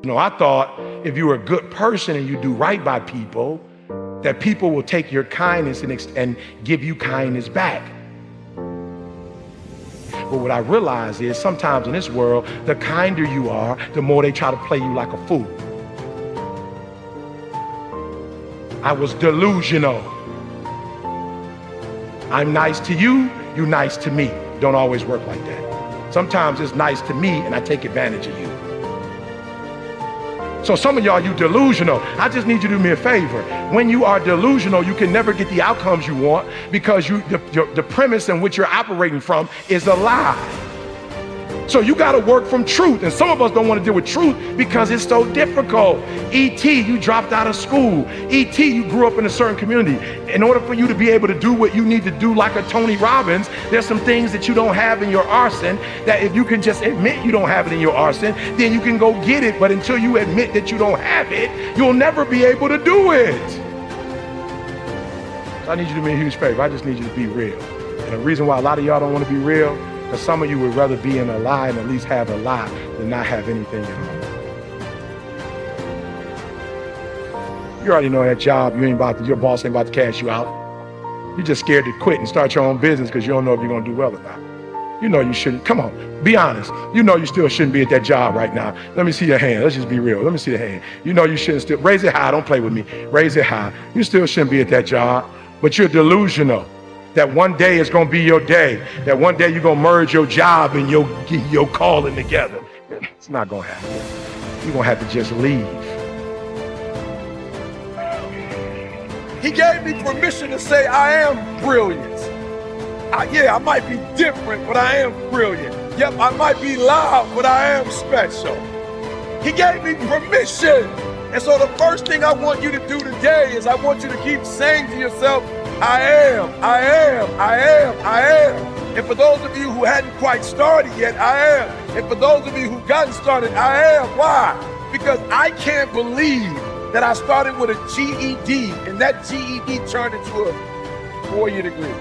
No, I thought if you were a good person and you do right by people, that people will take your kindness and give you kindness back. But what I realize is sometimes in this world, the kinder you are, the more they try to play you like a fool. I was delusional. I'm nice to you, you nice to me. Don't always work like that. Sometimes it's nice to me and I take advantage of you. So some of y'all, you delusional. I just need you to do me a favor. When you are delusional, you can never get the outcomes you want because the premise in which you're operating from is a lie. So you got to work from truth. And some of us don't want to deal with truth because it's so difficult. E.T., you dropped out of school. E.T., you grew up in a certain community. In order for you to be able to do what you need to do like a Tony Robbins, there's some things that you don't have in your arsenal that if you can just admit you don't have it in your arsenal, then you can go get it. But until you admit that you don't have it, you'll never be able to do it. So I need you to do me a huge favor. I just need you to be real. And the reason why a lot of y'all don't want to be real, because some of you would rather be in a lie and at least have a lie than not have anything at all. You already know that job, your boss ain't about to cash you out. You're just scared to quit and start your own business because you don't know if you're going to do well or not. You know you shouldn't. Come on, be honest. You know you still shouldn't be at that job right now. Let me see your hand. Let's just be real. Let me see the hand. You know you shouldn't still. Raise it high. Don't play with me. Raise it high. You still shouldn't be at that job, but you're delusional. That one day is gonna be your day. That one day you're gonna merge your job and your calling together. It's not gonna happen. You're gonna have to just leave. He gave me permission to say I am brilliant. I might be different, but I am brilliant. Yep, I might be loud, but I am special. He gave me permission. And so the first thing I want you to do today is I want you to keep saying to yourself, I am. And for those of you who hadn't quite started yet, I am. And for those of you who've gotten started, I am. Why? Because I can't believe that I started with a GED and that GED turned into a 4-year degree.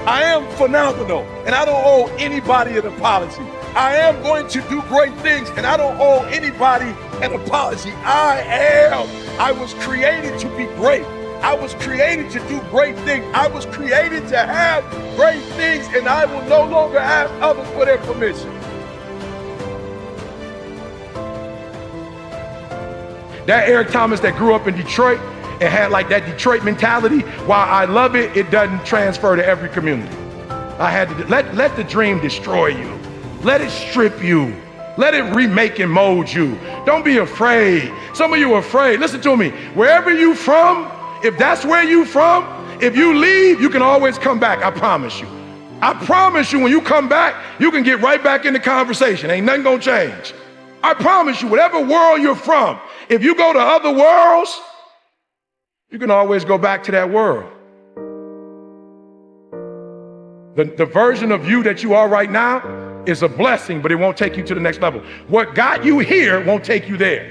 I am phenomenal and I don't owe anybody an apology. I am going to do great things and I don't owe anybody an apology. I was created to be great. I was created to do great things. I was created to have great things and I will no longer ask others for their permission. That Eric Thomas that grew up in Detroit and had like that Detroit mentality, while I love it, it doesn't transfer to every community. I had to let the dream destroy you. Let it strip you. Let it remake and mold you. Don't be afraid. Some of you are afraid. Listen to me. Wherever you from, if that's where you from, if you leave, you can always come back. I promise you. I promise you when you come back, you can get right back in the conversation. Ain't nothing gonna change. I promise you, whatever world you're from, if you go to other worlds, you can always go back to that world. The version of you that you are right now is a blessing, but it won't take you to the next level. What got you here won't take you there.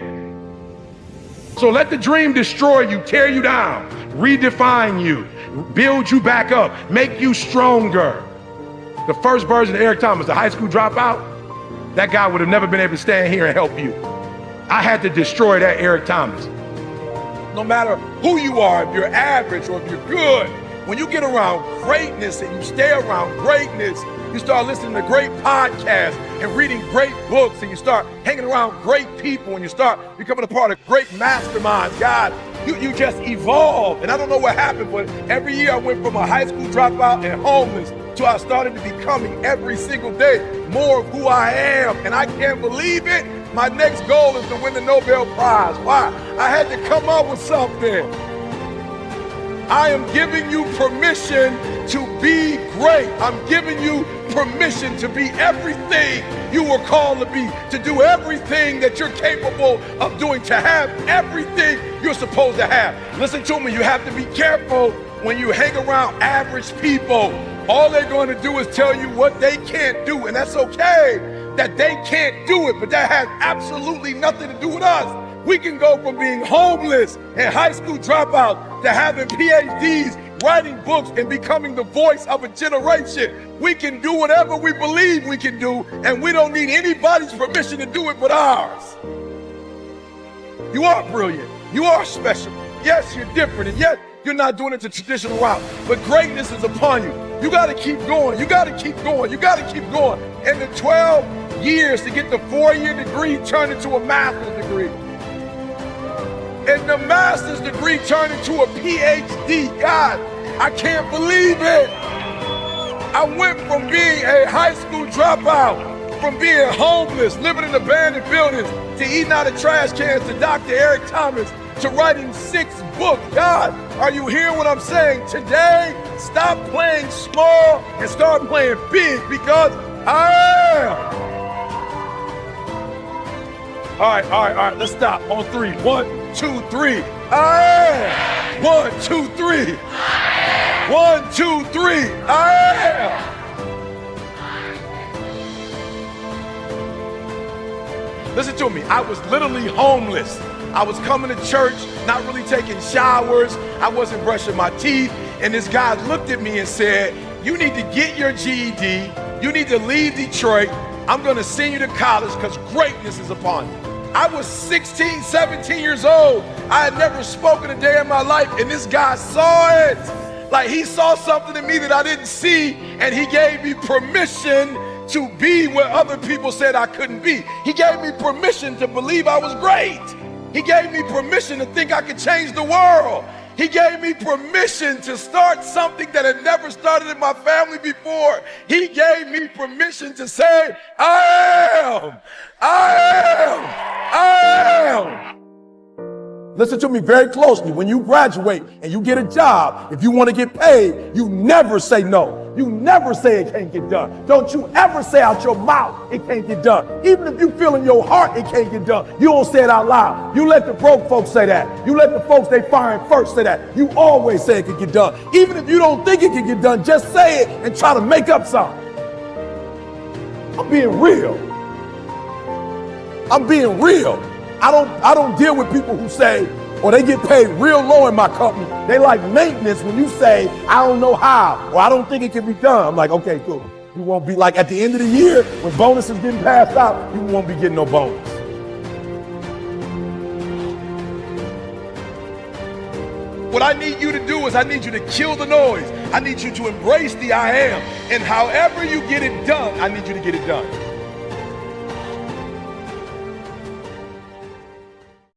So let the dream destroy you, tear you down, redefine you, build you back up, make you stronger. The first version of Eric Thomas, the high school dropout, that guy would have never been able to stand here and help you. I had to destroy that Eric Thomas. No matter who you are, if you're average or if you're good, when you get around greatness and you stay around greatness, you start listening to great podcasts and reading great books and you start hanging around great people and you start becoming a part of great masterminds. God, you just evolve. And I don't know what happened, but every year I went from a high school dropout and homeless to I started to becoming every single day more of who I am. And I can't believe it. My next goal is to win the Nobel Prize. Why? I had to come up with something. I am giving you permission to be great. I'm giving you permission to be everything you were called to be, to do everything that you're capable of doing, to have everything you're supposed to have. Listen to me, you have to be careful when you hang around average people. All they're going to do is tell you what they can't do, and that's okay that they can't do it, but that has absolutely nothing to do with us. We can go from being homeless and high school dropouts to having PhDs writing books and becoming the voice of a generation. We can do whatever we believe we can do, and we don't need anybody's permission to do it but ours. You are brilliant. You are special. Yes, you're different, and yes, you're not doing it the traditional route, but greatness is upon you. You got to keep going. You got to keep going. You got to keep going. And the 12 years to get the 4-year degree turned into a master's degree. And the master's degree turned into a PhD. God, I can't believe it. I went from being a high school dropout, from being homeless, living in abandoned buildings, to eating out of trash cans, to Dr. Eric Thomas, to writing 6 books. God, are you hearing what I'm saying? Today, stop playing small and start playing big, because I am. All right, let's stop on 3. 1, 2, 3. I am. 1, 2, 3. 1, 2, 3. I am. Listen to me. I was literally homeless. I was coming to church, not really taking showers. I wasn't brushing my teeth. And this guy looked at me and said, you need to get your GED. You need to leave Detroit. I'm going to send you to college because greatness is upon you. I was 16, 17 years old. I had never spoken a day in my life, and this guy saw it. Like, he saw something in me that I didn't see, and he gave me permission to be where other people said I couldn't be. He gave me permission to believe I was great. He gave me permission to think I could change the world. He gave me permission to start something that had never started in my family before. He gave me permission to say, I am. Listen to me very closely. When you graduate and you get a job, if you want to get paid, you never say no. You never say it can't get done. Don't you ever say out your mouth it can't get done. Even if you feel in your heart it can't get done, you don't say it out loud. You let the broke folks say that. You let the folks they firing first say that. You always say it can get done. Even if you don't think it can get done, just say it and try to make up something. I'm being real. I'm being real. I don't deal with people who say, or they get paid real low in my company. They like maintenance when you say, I don't know how, or I don't think it can be done. I'm like, okay, cool. You won't be like at the end of the year when bonuses getting passed out, you won't be getting no bonus. What I need you to do is I need you to kill the noise. I need you to embrace the I am. And however you get it done, I need you to get it done.